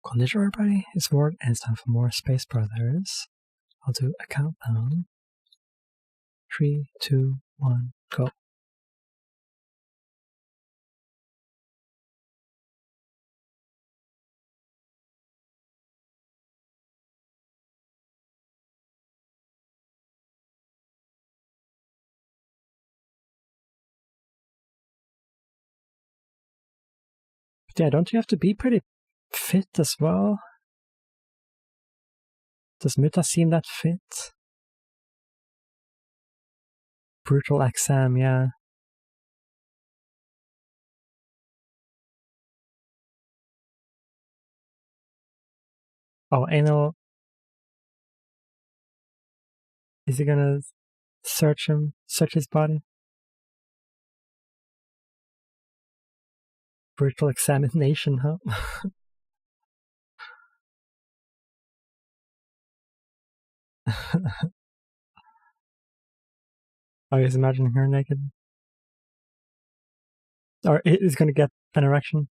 Konnichiwa everybody, it's Ward and it's time for more Space Brothers. I'll do a countdown. 3, 2, 1, go. But yeah, don't you have to be pretty fit as well? Does Muta seem that fit? Brutal exam, yeah. Oh, anal. Is he gonna search his body? Brutal examination, huh? Oh, he's imagining her naked. Or he's gonna get an erection.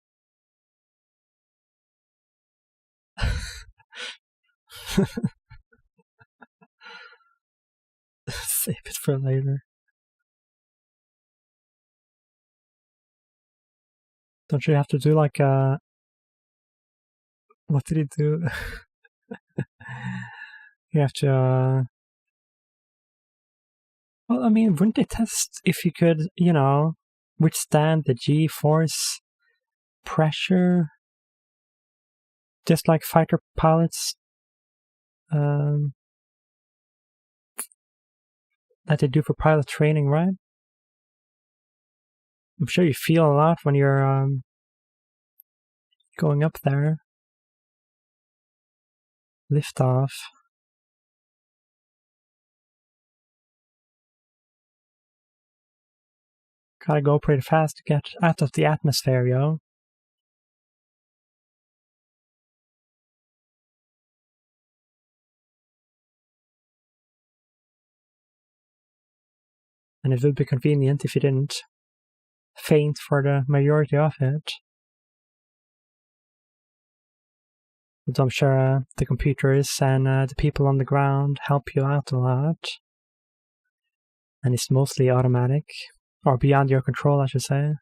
Save it for later. Don't you have to do like what did he do? You have to well, I mean, wouldn't they test if you could, withstand the G-force pressure? Just like fighter pilots that they do for pilot training, right? I'm sure you feel a lot when you're going up there. Lift off. Gotta go pretty fast to get out of the atmosphere, yo. And it would be convenient if you didn't faint for the majority of it. But I'm sure the computers and the people on the ground help you out a lot. And it's mostly automatic, or beyond your control, I should say.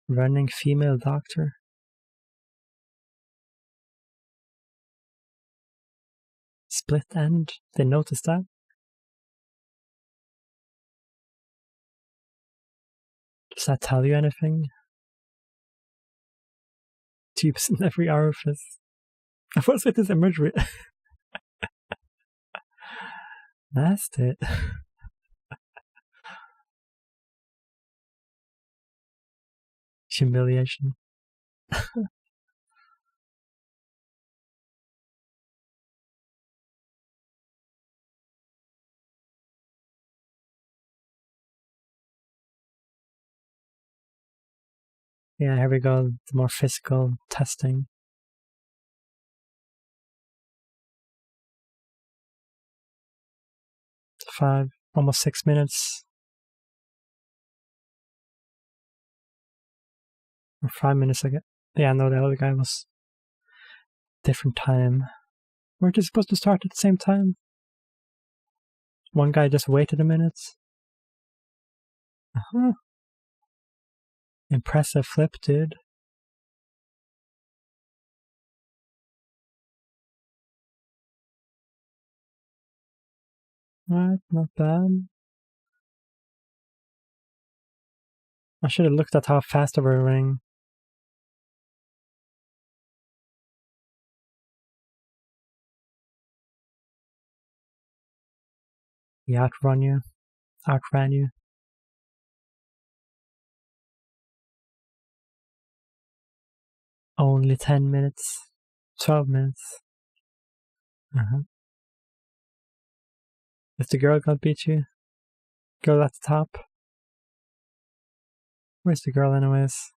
Running female doctor. Split end. They noticed that. Does that tell you anything? Tubes in every orifice. What's with this imagery? That's it. Humiliation. Yeah, here we go. The more physical testing. 5, almost 6 minutes. Or 5 minutes ago. Yeah, no, the other guy was different time. Weren't they supposed to start at the same time? One guy just waited a minute. Uh-huh. Impressive flip, dude. Right, not bad. I should have looked at how fast they were running. He outran you. Only 10 minutes. 12 minutes. Is the girl gonna beat you? Girl at the top? Where's the girl anyways?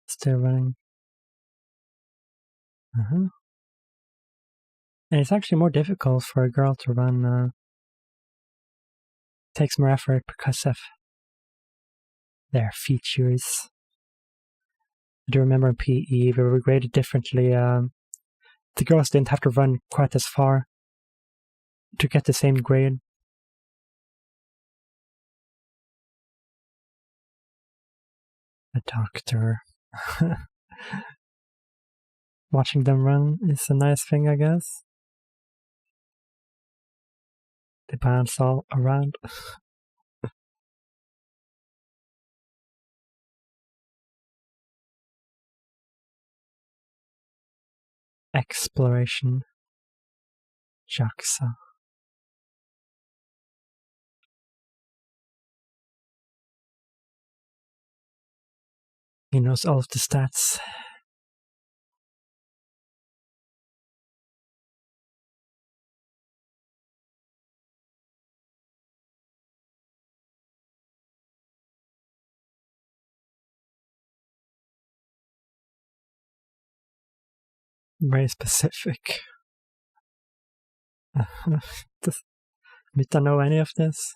Still running. And it's actually more difficult for a girl to run. Takes more effort because of their features. I do remember in PE, we were graded differently. The girls didn't have to run quite as far to get the same grade. A doctor. Watching them run is a nice thing, I guess. They bounce all around. Exploration. JAXA. He knows all of the stats. Very specific. We don't know any of this.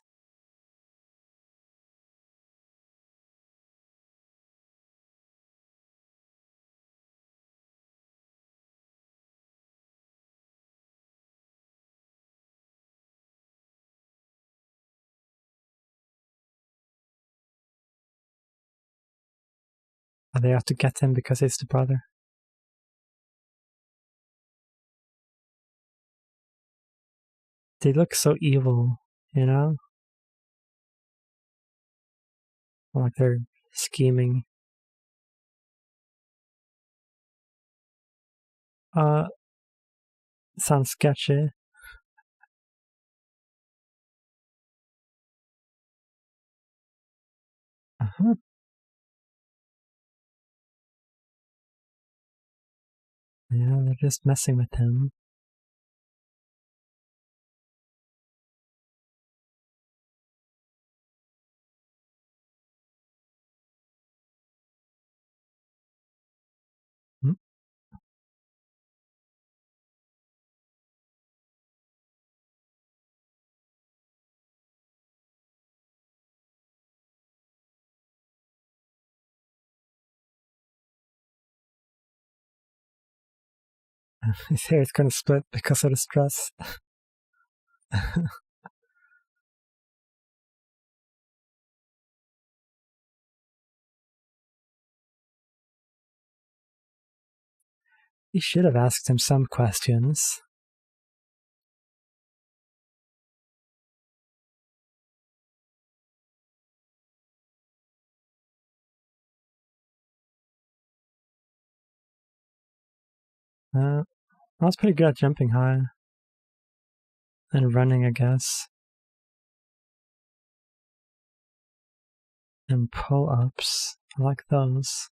They have to get him because he's the brother. They look so evil, you know? Like they're scheming. Sounds sketchy. Yeah, they're just messing with him. His hair is gonna split because of the stress. You should have asked him some questions. I was pretty good at jumping high. And running, I guess. And pull-ups. I like those.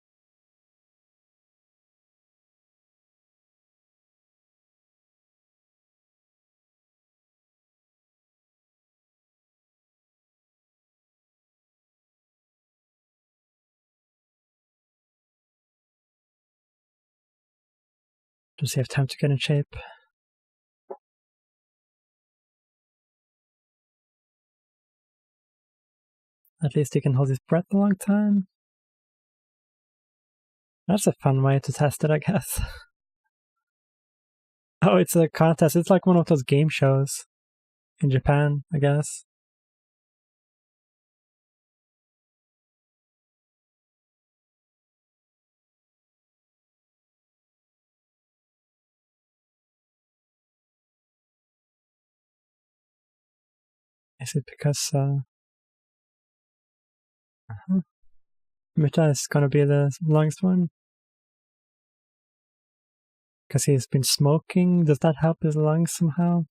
Does he have time to get in shape? At least he can hold his breath a long time. That's a fun way to test it, I guess. Oh, it's a contest. It's like one of those game shows in Japan, I guess. Is it because Muta is gonna be the longest one? Because he's been smoking? Does that help his lungs somehow?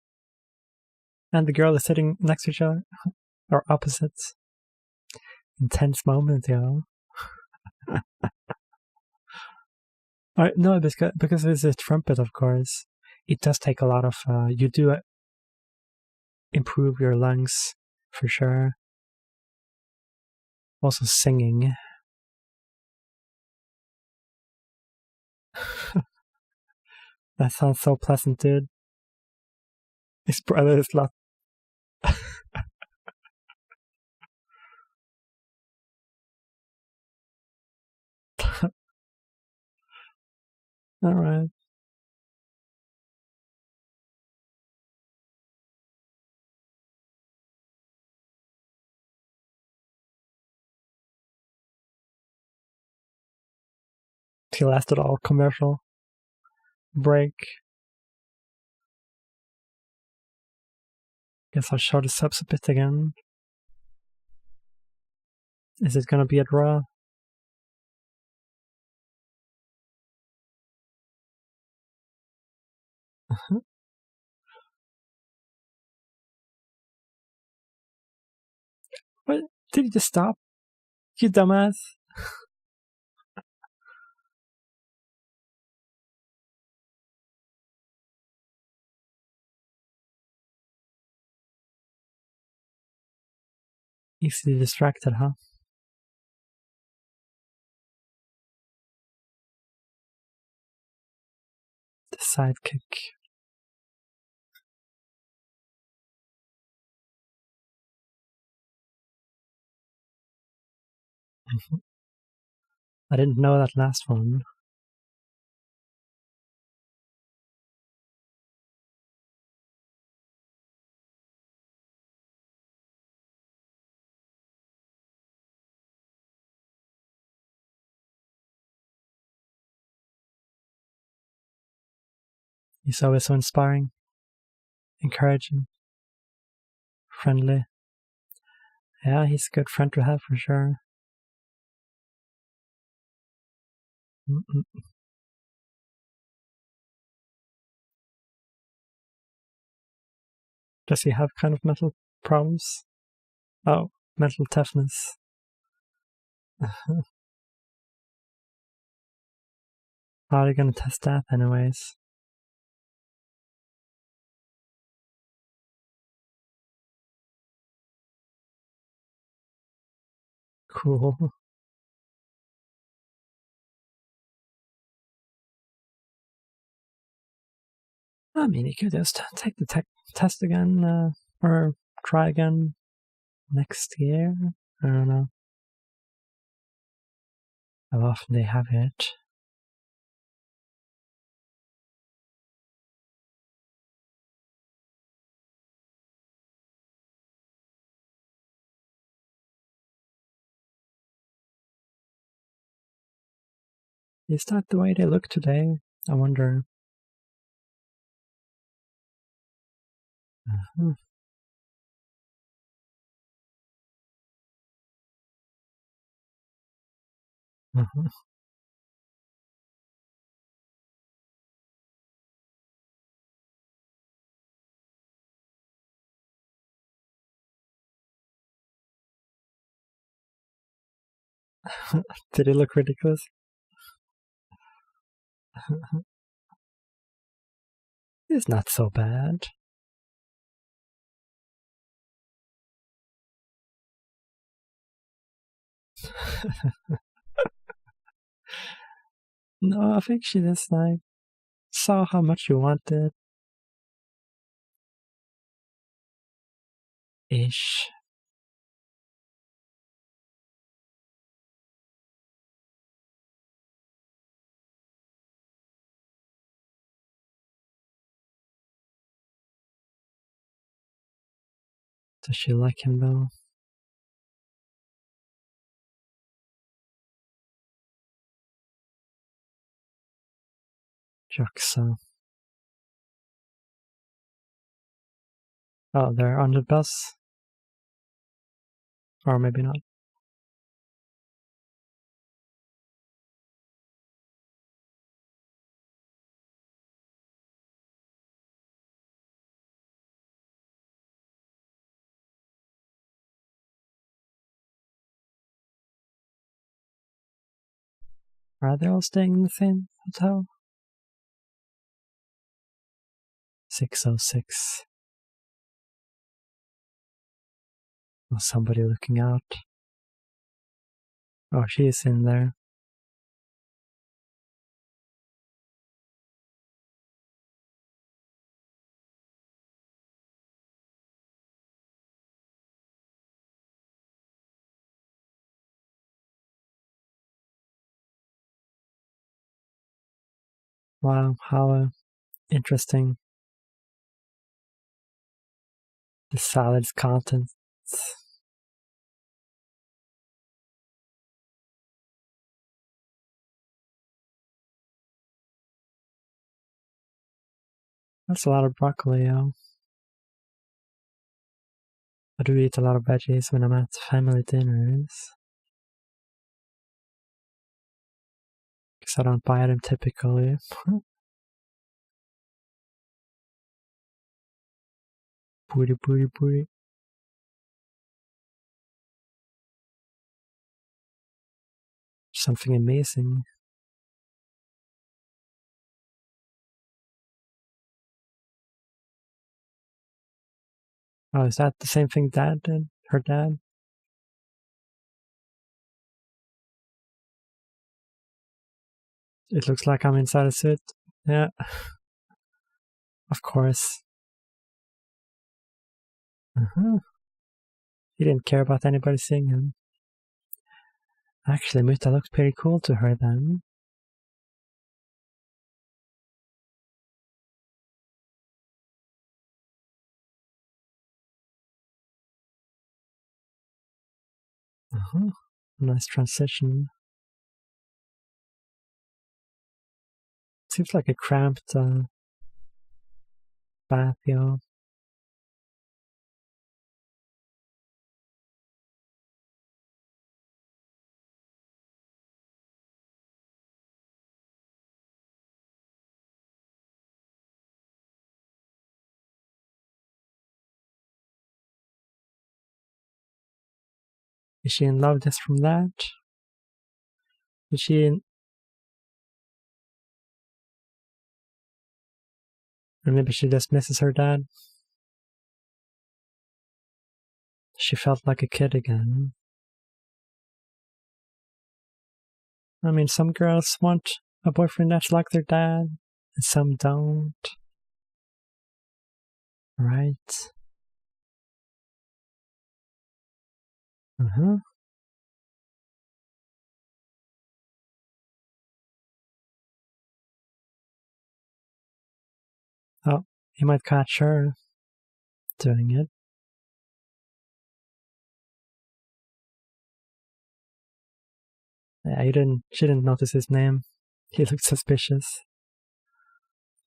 And the girl is sitting next to each other? or opposites. Intense moment, yo. No, because it's a trumpet, of course. It does take a lot of. You do improve your lungs for sure. Also, singing. That sounds so pleasant, dude. His brother is not. Alright. He lasted all commercial break. Guess I'll show the subs a bit again. Is it gonna be a draw? What? Did you just stop? You dumbass. Easily distracted, huh? The sidekick. I didn't know that last one. He's always so inspiring, encouraging, friendly. Yeah, he's a good friend to have for sure. Does he have kind of mental problems? Oh, mental toughness. How are they gonna test that anyways? Cool. I mean, you could just take the test again, or try again next year. I don't know how often they have it. Is that the way they look today? I wonder. Did it look ridiculous? It's not so bad. No, I think she just like saw how much you wanted. Ish. Does she like him though? Jaxa. Oh, they're on the bus. Or maybe not. Are they all staying in the same hotel? 606. Oh, somebody looking out. Oh, she is in there. Wow, how interesting. The salad's contents. That's a lot of broccoli, yo. I do eat a lot of veggies when I'm at family dinners. Because I don't buy them typically. Booty, booty, booty. Something amazing. Oh, is that the same thing Dad did? Her dad? It looks like I'm inside a suit. Yeah. Of course. He didn't care about anybody seeing him. Actually, Mutta looked pretty cool to her then. Nice transition. Seems like a cramped bath, yo. Is she in love just from that? Is she in... Or maybe she just misses her dad? She felt like a kid again. I mean, some girls want a boyfriend that's like their dad, and some don't. Right? Oh, you might catch her doing it. Yeah, she didn't notice his name. He looked suspicious.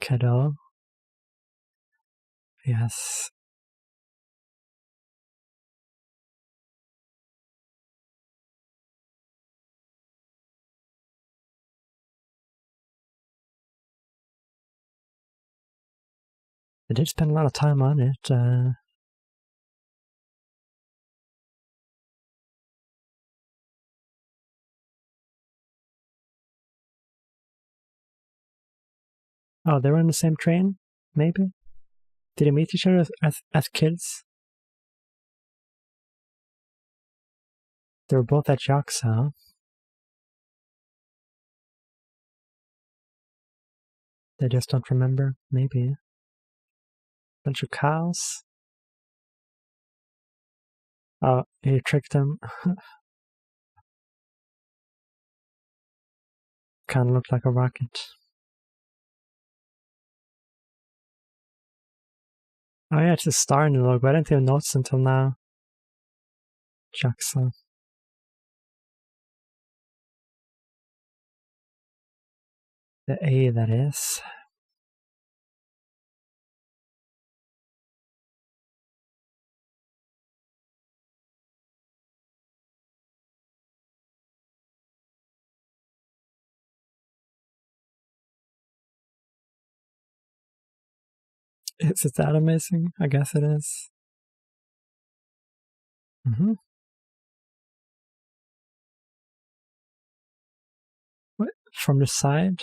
Kiddo. Yes. I did spend a lot of time on it. Oh, they were on the same train? Maybe? Did they meet each other as kids? They were both at Jaxa. They just don't remember. Maybe. Bunch of cows. Oh, he tricked them. Kinda looked like a rocket. Oh yeah, it's a star in the logo. I didn't even notice until now. Jaxa. The A, that is. Is it that amazing? I guess it is. What? from the side.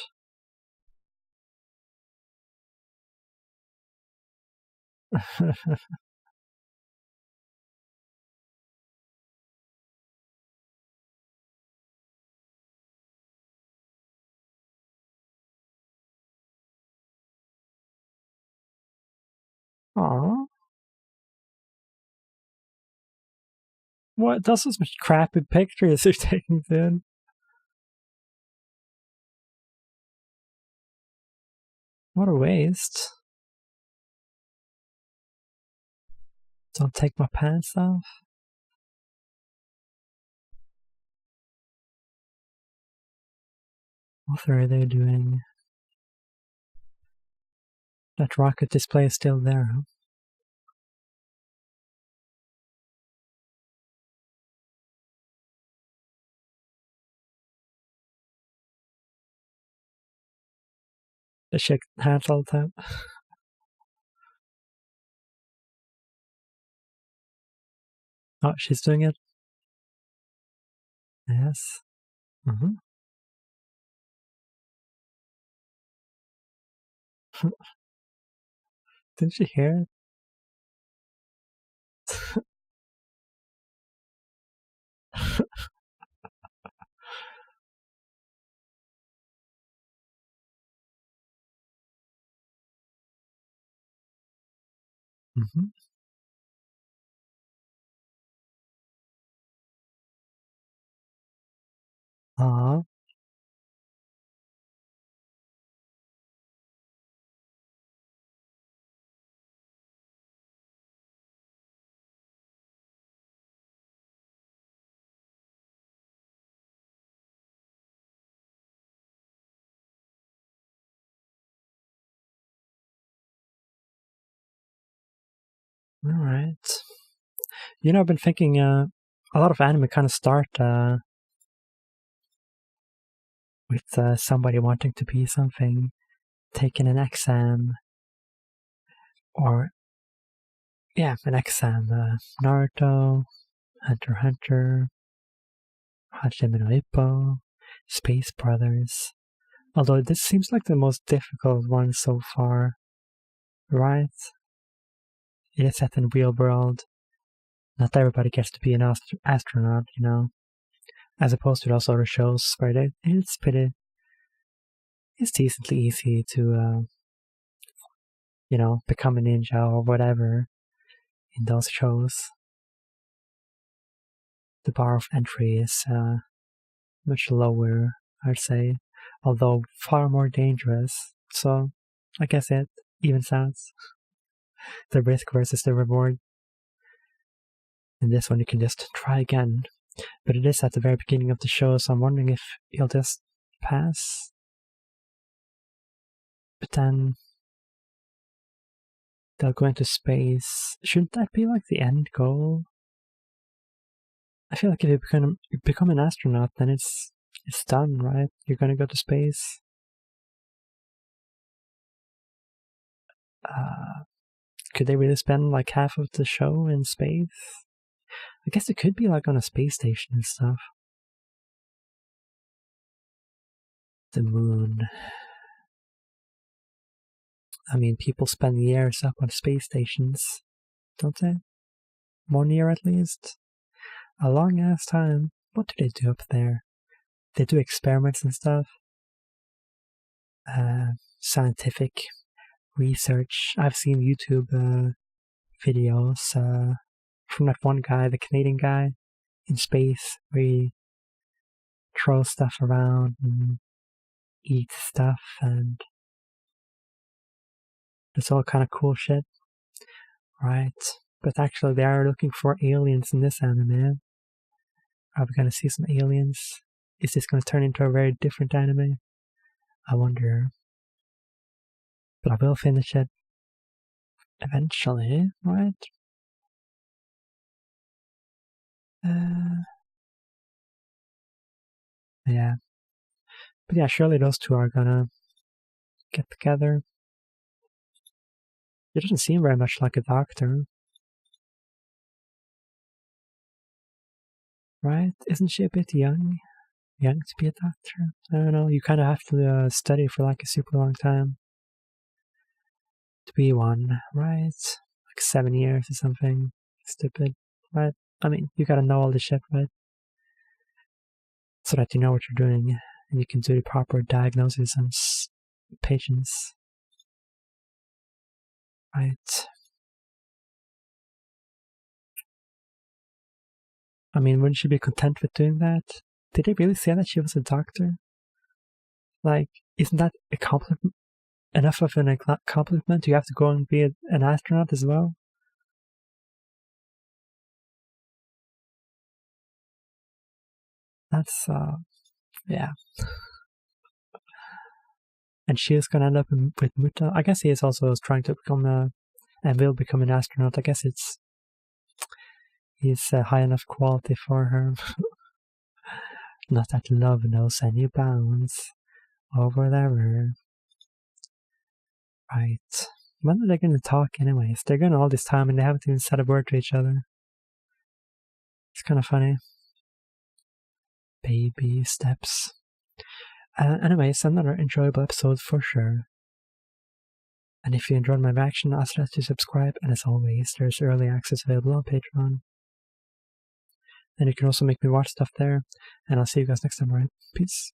Aww. What? That's such crappy pictures you're taking then. What a waste. Don't take my pants off. What are they doing? That rocket display is still there, huh? They shake hands all the time. Oh, she's doing it. Yes. Mm-hmm. Didn't she hear it? Mm-hmm. Aww. Alright. You know, I've been thinking a lot of anime kind of start with somebody wanting to be something, taking an exam, or an exam. Naruto, Hunter x Hunter, Hajime no Ippo, Space Brothers. Although this seems like the most difficult one so far, right? It is set in real world. Not everybody gets to be an astronaut, you know, as opposed to those other shows where it's decently easy to, become a ninja or whatever in those shows. The bar of entry is much lower, I'd say, although far more dangerous. So I guess it evens out the risk versus the reward. In this one, you can just try again. But it is at the very beginning of the show, so I'm wondering if he'll just pass. But then they'll go into space. Shouldn't that be like the end goal? I feel like if you become an astronaut, then it's done, right? You're gonna go to space. Could they really spend like half of the show in space? I guess it could be like on a space station and stuff. The moon. I mean, people spend years up on space stations, don't they? 1 year at least. A long ass time. What do they do up there? They do experiments and stuff. Scientific research. I've seen YouTube videos from that one guy, the Canadian guy in space, where he throws stuff around and eats stuff, and it's all kind of cool shit, right? But actually, they are looking for aliens in this anime. Are we gonna see some aliens? Is this gonna turn into a very different anime? I wonder. But I will finish it eventually, right? Yeah. But yeah, surely those two are gonna get together. It doesn't seem very much like a doctor. Right? Isn't she a bit young? young to be a doctor. I don't know. You kind of have to study for like a super long time to be one, right? Like 7 years or something. Stupid, right? I mean, you gotta know all this shit, right? So that you know what you're doing and you can do the proper diagnosis on patients, right? I mean, wouldn't she be content with doing that? Did they really say that she was a doctor? Like, isn't that a compliment? Enough of an compliment? You have to go and be an astronaut as well? That's, yeah. And she is going to end up with Muta. I guess he is also trying to become and will become an astronaut. I guess he's high enough quality for her. Not that love knows any bounds. Or whatever. Right. When are they going to talk anyways? They're going all this time and they haven't even said a word to each other. It's kind of funny. Baby steps. Anyways, another enjoyable episode for sure. And if you enjoyed my reaction, ask us to subscribe. And as always, there's early access available on Patreon. And you can also make me watch stuff there. And I'll see you guys next time, alright? Peace.